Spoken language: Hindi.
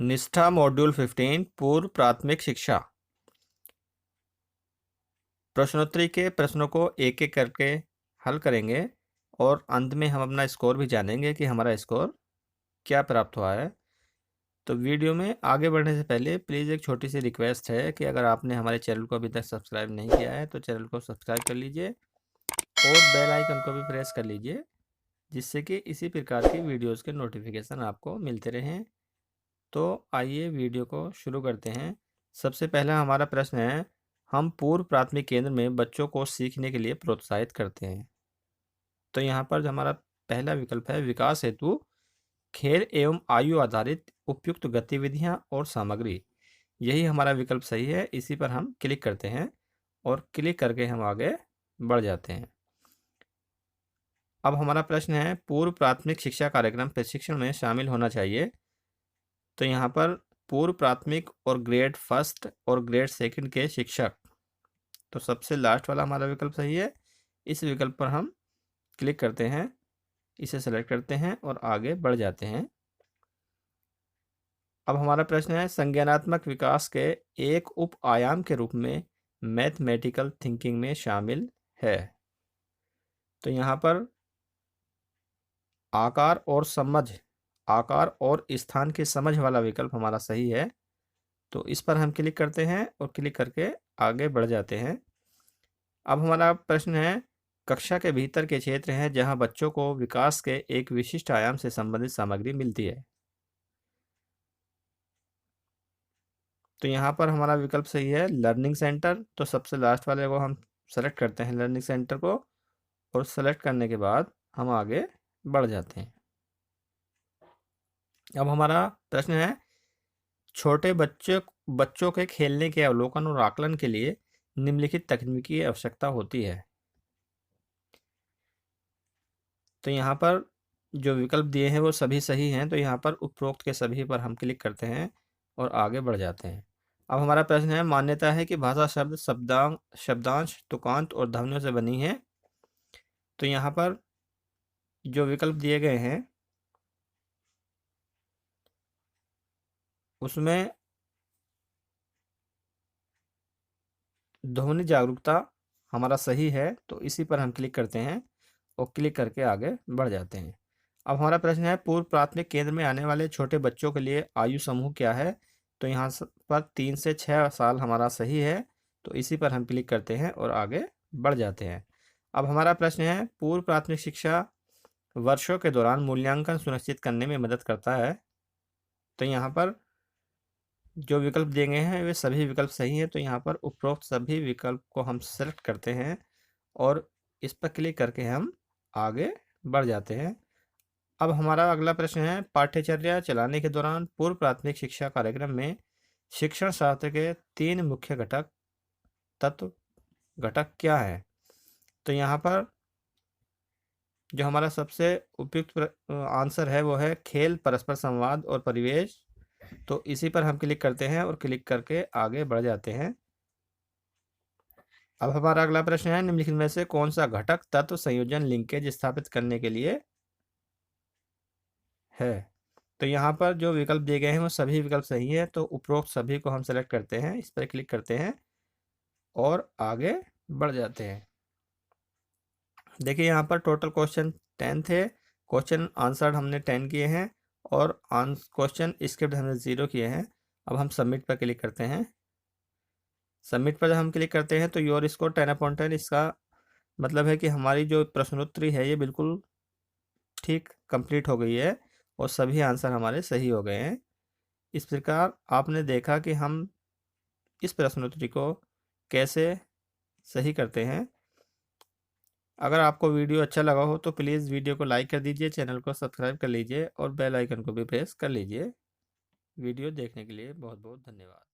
निष्ठा मॉड्यूल 15 पूर्व प्राथमिक शिक्षा। प्रश्नोत्तरी के प्रश्नों को एक एक करके हल करेंगे और अंत में हम अपना स्कोर भी जानेंगे कि हमारा स्कोर क्या प्राप्त हुआ है। तो वीडियो में आगे बढ़ने से पहले प्लीज़ एक छोटी सी रिक्वेस्ट है कि अगर आपने हमारे चैनल को अभी तक सब्सक्राइब नहीं किया है तो चैनल को सब्सक्राइब कर लीजिए और बेल आइकन को भी प्रेस कर लीजिए, जिससे कि इसी प्रकार की वीडियोस के नोटिफिकेशन आपको मिलते रहें। तो आइए वीडियो को शुरू करते हैं। सबसे पहला हमारा प्रश्न है, हम पूर्व प्राथमिक केंद्र में बच्चों को सीखने के लिए प्रोत्साहित करते हैं। तो यहाँ पर जो हमारा पहला विकल्प है, विकास हेतु खेल एवं आयु आधारित उपयुक्त गतिविधियाँ और सामग्री। यही हमारा विकल्प सही है। इसी पर हम क्लिक करते हैं और क्लिक करके हम आगे बढ़ जाते हैं। अब हमारा प्रश्न है, पूर्व प्राथमिक शिक्षा कार्यक्रम प्रशिक्षण में शामिल होना चाहिए। तो यहाँ पर पूर्व प्राथमिक और ग्रेड फर्स्ट और ग्रेड सेकंड के शिक्षक, तो सबसे लास्ट वाला हमारा विकल्प सही है। इस विकल्प पर हम क्लिक करते हैं, इसे सेलेक्ट करते हैं और आगे बढ़ जाते हैं। अब हमारा प्रश्न है, संज्ञानात्मक विकास के एक उप आयाम के रूप में मैथमेटिकल थिंकिंग में शामिल है। तो यहाँ पर आकार और स्थान की समझ वाला विकल्प हमारा सही है। तो इस पर हम क्लिक करते हैं और क्लिक करके आगे बढ़ जाते हैं। अब हमारा प्रश्न है, कक्षा के भीतर के क्षेत्र हैं जहां बच्चों को विकास के एक विशिष्ट आयाम से संबंधित सामग्री मिलती है। तो यहाँ पर हमारा विकल्प सही है, लर्निंग सेंटर। तो सबसे लास्ट वाले को हम सेलेक्ट करते हैं, लर्निंग सेंटर को, और सेलेक्ट करने के बाद हम आगे बढ़ जाते हैं। अब हमारा प्रश्न है, छोटे बच्चों के खेलने के अवलोकन और आकलन के लिए निम्नलिखित तकनीक की आवश्यकता होती है। तो यहाँ पर जो विकल्प दिए हैं वो सभी सही हैं। तो यहाँ पर उपरोक्त के सभी पर हम क्लिक करते हैं और आगे बढ़ जाते हैं। अब हमारा प्रश्न है, मान्यता है कि भाषा शब्दांश तुकांत और ध्वनियों से बनी है। तो यहाँ पर जो विकल्प दिए गए हैं उसमें ध्वनि जागरूकता हमारा सही है। तो इसी पर हम क्लिक करते हैं और क्लिक करके आगे बढ़ जाते हैं। अब हमारा प्रश्न है, पूर्व प्राथमिक केंद्र में आने वाले छोटे बच्चों के लिए आयु समूह क्या है। तो यहाँ पर 3 से 6 साल हमारा सही है। तो इसी पर हम क्लिक करते हैं और आगे बढ़ जाते हैं। अब हमारा प्रश्न है, पूर्व प्राथमिक शिक्षा वर्षों के दौरान मूल्यांकन सुनिश्चित करने में मदद करता है। तो यहाँ पर जो विकल्प दिए गए हैं वे सभी विकल्प सही हैं। तो यहाँ पर उपरोक्त सभी विकल्प को हम सेलेक्ट करते हैं और इस पर क्लिक करके हम आगे बढ़ जाते हैं। अब हमारा अगला प्रश्न है, पाठ्यचर्या चलाने के दौरान पूर्व प्राथमिक शिक्षा कार्यक्रम में शिक्षण शास्त्र के 3 मुख्य घटक क्या है। तो यहाँ पर जो हमारा सबसे उपयुक्त आंसर है वो है खेल, परस्पर संवाद और परिवेश। तो इसी पर हम क्लिक करते हैं और क्लिक करके आगे बढ़ जाते हैं। अब हमारा अगला प्रश्न है, निम्नलिखित में से कौन सा घटक तत्व संयोजन लिंकेज स्थापित करने के लिए है। तो यहाँ पर जो विकल्प दिए गए हैं वो सभी विकल्प सही है। तो उपरोक्त सभी को हम सेलेक्ट करते हैं, इस पर क्लिक करते हैं और आगे बढ़ जाते हैं। देखिए यहाँ पर टोटल क्वेश्चन 10 थे। क्वेश्चन आंसर हमने 10 किए हैं और क्वेश्चन स्क्रिप्ट हमने 0 किए हैं। अब हम सबमिट पर क्लिक करते हैं। सबमिट पर जब हम क्लिक करते हैं तो योर स्कोर 10/10, इसका मतलब है कि हमारी जो प्रश्नोत्तरी है ये बिल्कुल ठीक कंप्लीट हो गई है और सभी आंसर हमारे सही हो गए हैं। इस प्रकार आपने देखा कि हम इस प्रश्नोत्तरी को कैसे सही करते हैं। अगर आपको वीडियो अच्छा लगा हो तो प्लीज़ वीडियो को लाइक कर दीजिए, चैनल को सब्सक्राइब कर लीजिए और बेल आइकन को भी प्रेस कर लीजिए। वीडियो देखने के लिए बहुत बहुत धन्यवाद।